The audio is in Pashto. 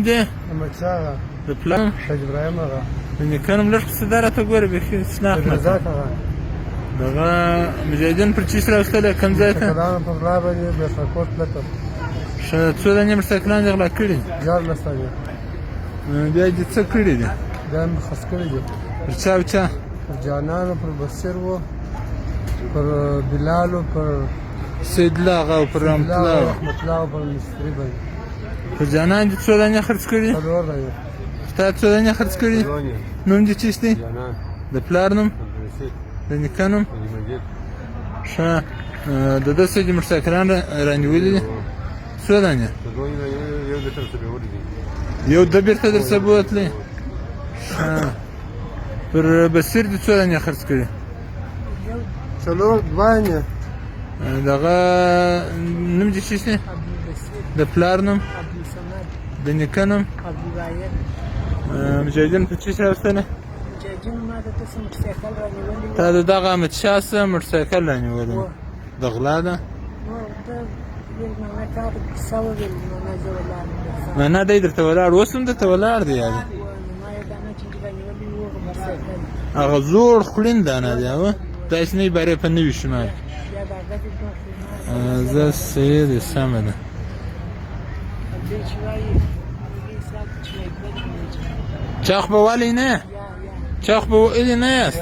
دی احمدشاه آغا د پلار حاج ابراهیم آغا د نیکه نوم لږ پسې دا راته ګوره بیخي شناخت نه رزاق آغا دغه مجاهدین پر چیس راوستلی کوم ځای ته کلانو په غلا باندې بیرساکوټ پلته ښه څو دانې موټرسایکلان دې غلا کړي 14 دانې بیا دې څه کړي دي بیا مې خس کړي دي پر چا او چا پر جانانو پر بصیر و پر بلالو پر سیدله هغه او پر رحمت الله رحمت الله او پر مستري باندې پر جانان دې څو دانې خرڅ کړي څلور دانې ستا څو دانې خرڅ کړي نوم دې چیست دی جانان د پلار نوم د نیکه نوم ښه د ده څه دي موټرسایکلان رانیولي دي څو دانې یو ده بېرته در څه بوتلی ښه پر بصیر دې څو دانې خرڅ کړي څلور دوانې دغه نوم دې چیست دی د پلار نوم د نیکه نوم مجاهدین په چیس راوستلی تا د دغه احمدشاه څه موټرسایکل رانیولی د غلا ده معنا دی درته ولاړ اوس هم درته ولاړ دی یاد هغه زوړ خولین دانه دی هغه داسې نه عبارې په نوي شمال زه صحیح دی سمه ده چاخ به ولی نه چاخ به ولی نه است